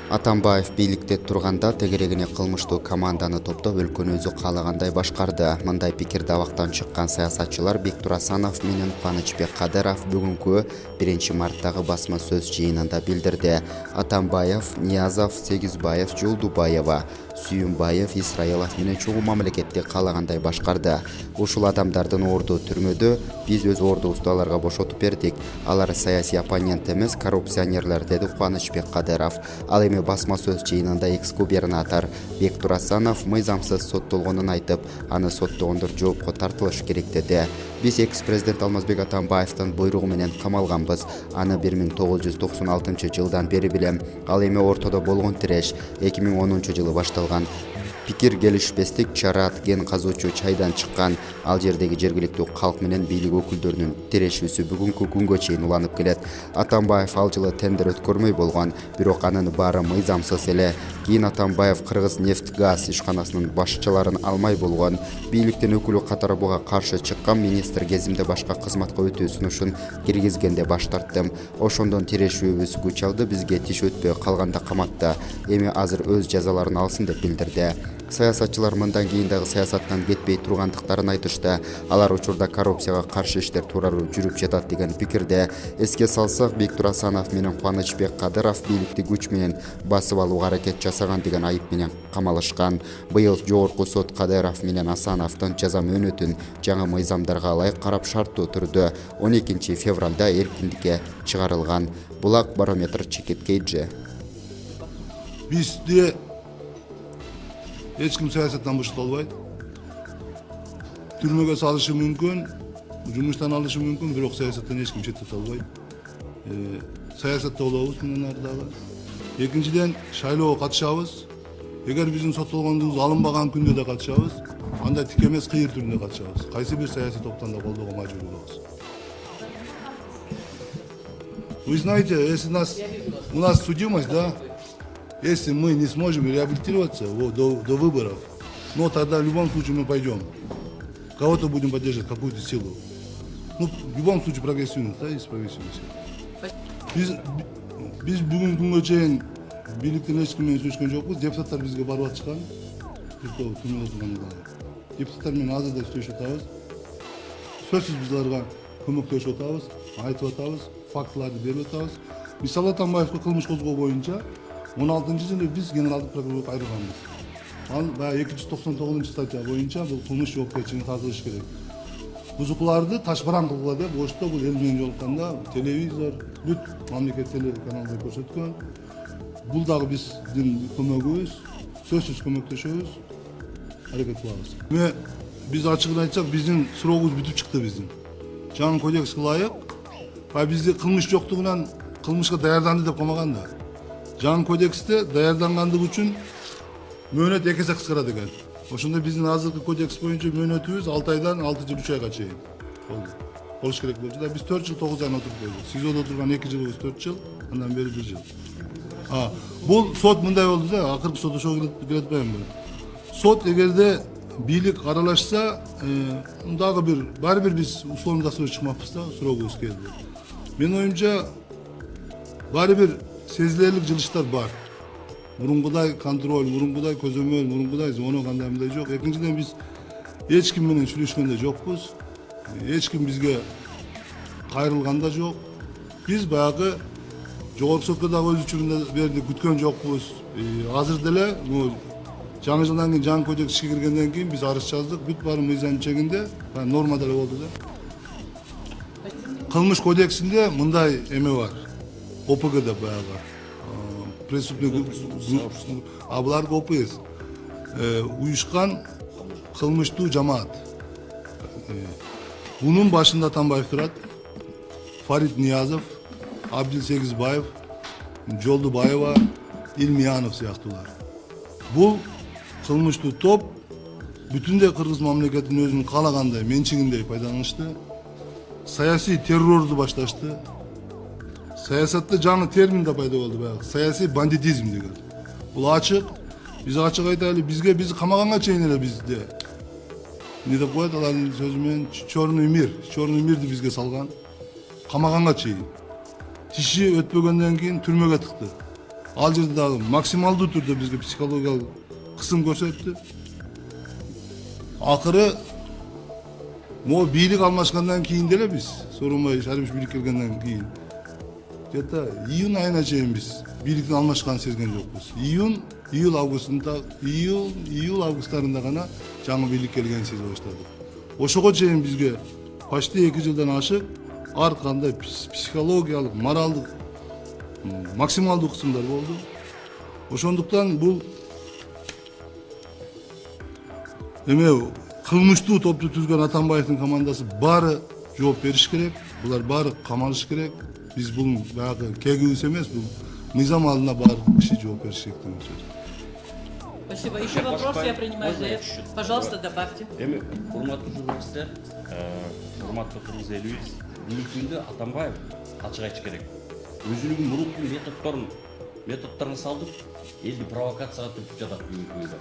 Атамбаев бийликте турганда тегерегине кылмыштуу команданы топтоп өлкөнү өзү каалагандай башкарды. Мындай пикирди абактан чыккан саясатчылар Бектур Асанов менен Кубанычбек Кадыров бүгүнкү 1 марттагы басма сөз жыйынында билдирди. Атамбаев, Ниязов, Сегизбаев, Жолдубаева, Сүйүнбаев, Исраилов менен чогуу мамлекетти каалагандай башкарды. Ушул адамдардын орду түрмөдө, биз өз ордубузду аларга бошотуп бердик. Алар саясий оппонент эмес, коррупционерлер, деди Кубанычбек Кадыров. Ал эми басма сөз жыйынында экс-губернатор Бектур Асанов мыйзамсыз соттолгонун айтып, аны соттогондор жоопко тартылыш керек деди. Биз экс-президент Алмазбек Атамбаевдин буйругу менен камалганбыз. Аны 1996-жылдан бери билем. Ал эми ортодо болгон тиреш 2010-жылы башталган. Пикир келишпестик чарат ген казуучу чайдан чыккан. Ал жердеги жергиликтүү калк менен бийлик өкүлдөрүнүн тирешүүсү бүгүнкү күнгө чейин уланып келет. Атамбаев ал жылы тендер өткөрмөй болгон, бирок анын баары мыйзамсыз эле. Кийин Атамбаев Кыргыз нефть газ ишканасынын башчыларын алмай болгон. Бийликтин өкүлү катары буга каршы чыккан министр кезимде башка кызматка өтүү сунушун киргизгенде баш тарттым. Ошондон тирешүүбүз күч алды, бизге тиш өтпөй калганда каматты. Эми азыр өз жазаларын алсын деп билдирди. Саясатчылар мындан кийин дагы саясаттан кетпей тургандыктарын айтышты. Алар учурда коррупцияга каршы иштер тууралуу жүрүп жатат деген пикирде. Эске салсак, Бектур Асанов менен Кубанычбек Кадыров бийликти күч менен басып алууга аракет жасаган деген айып менен камалышкан. Быйыл жогорку сот Кадыров менен Асановдун жаза мөөнөтүн жаңы мыйзамдарга ылайык карап шарттуу түрдө 12 февралда эркиндикке чыгарылган. Булак барометр чекиткейже. Бизде эч ким саясаттан бошотолбойт. Түрмөгө салышы мүмкүн, жумуштан алышы мүмкүн, бирок саясаттан эч ким четтете албайт. Саясатта болобуз мындан ары дагы. Экинчиден, шайлоого катышабыз. Эгер биздин соттолгондугубуз алынбаган күндө да катышабыз, анда тик эмес кыйыр түрүндө катышабыз. Кайсы бир саясий топтон да колдоого мажбур болобуз. Вы знаете, если у нас судимость, да, если мы не сможем реабилитироваться до выборов, но тогда в любом случае мы пойдем. Кого-то будем поддерживать, какую-то силу. Ну, в любом случае прогрессивность, да, есть прогрессивная сила. Biz bugün күнгө чейин бийликтин эч ким менен сүйлөшкөн жокпуз. Депутаттар бизге барып атышкан. Түрмөдө турганда. Депутаттар менен азыр да сүйлөшүп атабыз. Сөзсүз биз аларга көмөктөшүп атабыз, айтып атабыз, фактыларды берип атабыз. Мисалы Атамбаевге кылмыш козгоо боюнча 16-жылы биз генералдык прокурорго кайрылганбыз. Ал 299 статья боюнча бул кылмыш жоопкерчилигине тартылыш керек. Бузукларды ташбаран кылгыла деп ошто бул эл менен жолукканда телевизор, бүт мамлекет телеканалдар көрсөткөн. Бул дагы биздин көмөгүбүз, сөзсүз көмөктөшөбүз, аракет кылабыз. Биз ачыгын айтсак, биздин суроогубуз бүтүп чыкты биздин. Жаңы кодекске ылайык, бизде кылмыш жоктугунан кылмышка даярданды деп камаган да. Жаңы кодексте даярдангандык үчүн мөөнөт 2 эсе кыскарат экен. Ошондо биздин азыркы кодекс боюнча мөөнөтүбүз 6 айдан 6 жыл 3 айга чейин болуш керек болчу да. Биз 4 жыл 9 ай отуруп койдук. СИЗОдо отурган 2 жылыбыз 4 жыл, андан бери 1 жыл. Бул сот мындай болду да, акыркы сот ошого келе атпаймынбы. Сот эгерде бийлик аралашса, дагы баары бир биз условный досрочно чыкмакпыз да, суроогубуз келди. Менин оюмча баары бир сезилерлик жылыштар бар. Мурункудай контроль, мурункудай көзөмөл, мурункудай звонок андай мындай жок. Экинчиден биз эч ким менен сүйлөшкөн да жокпуз. Эч ким бизге кайрылган да жок. Биз баягы жогорку сотко дагы өз учурунда берди, күткөн жокпуз. Азыр деле жаңы жылдан кийин жаңы кодекс ишке киргенден кийин биз арыз жаздык. Бүт баары мыйзам чегинде, норма деле болду да. Кылмыш кодексинде мындай эме бар. ОПГ'да баягы преступный булар ОПС уюшкан кылмыштуу жамаат. Бунун башында Атамбаев турат, Фарид Ниязов, Абдил Сегизбаев, Жолдубаева, Илмиянов сыяктуулар. Бул кылмыштуу топ бүтүндөй кыргыз мамлекетин өзүнүн каалагандай менчигиндей пайдаланышты, саясий террорду башташты. Саясатта жаңы термин да пайда болду баягы, саясий бандитизм деген. Бул ачык, биз ачык айтайлы, биз камаганга чейин эле бизде. Не деп коет алардын сөзү менен черный мирди бизге салган. Камаганга чейин. Тиши өтпөгөндөн кийин түрмөгө тыкты. Ал жерде дагы максималдуу түрдө бизге психологиялык кысым көрсөттү. Акыры могу бийлик алмашкандан кийин деле биз, Сооронбай Шарипович бийлик келгенден кийин где-то июнь айына чейин биз бийликтин алмашканын сезген жокпуз. Июль августтарында гана жаңы бийлик келгенин сезе баштадык. Ошого чейин бизге почти 2 жылдан ашык ар кандай психологиялык, моралдык максималдуу кысымдар болду. Ошондуктан бул эме кылмыштуу топту түзгөн Атамбаевдин командасы баары жооп бериш керек. Булар баары камалыш керек. Биз бул баягы кегибиз эмес, бул мыйзам алдында баары киши жооп бериш керек деген сөз. Спасибо. Еще вопрос я принимаю за это. Пожалуйста, добавьте. Урматтуу журналисттер, урматтуу Кыргыз элибиз, бүгүнкү күндө Атамбаев ачык айтыш керек. Өзүнүн мурунку методдорун салдып, элди провокацияга түртүп жатат бүгүнкү күндө.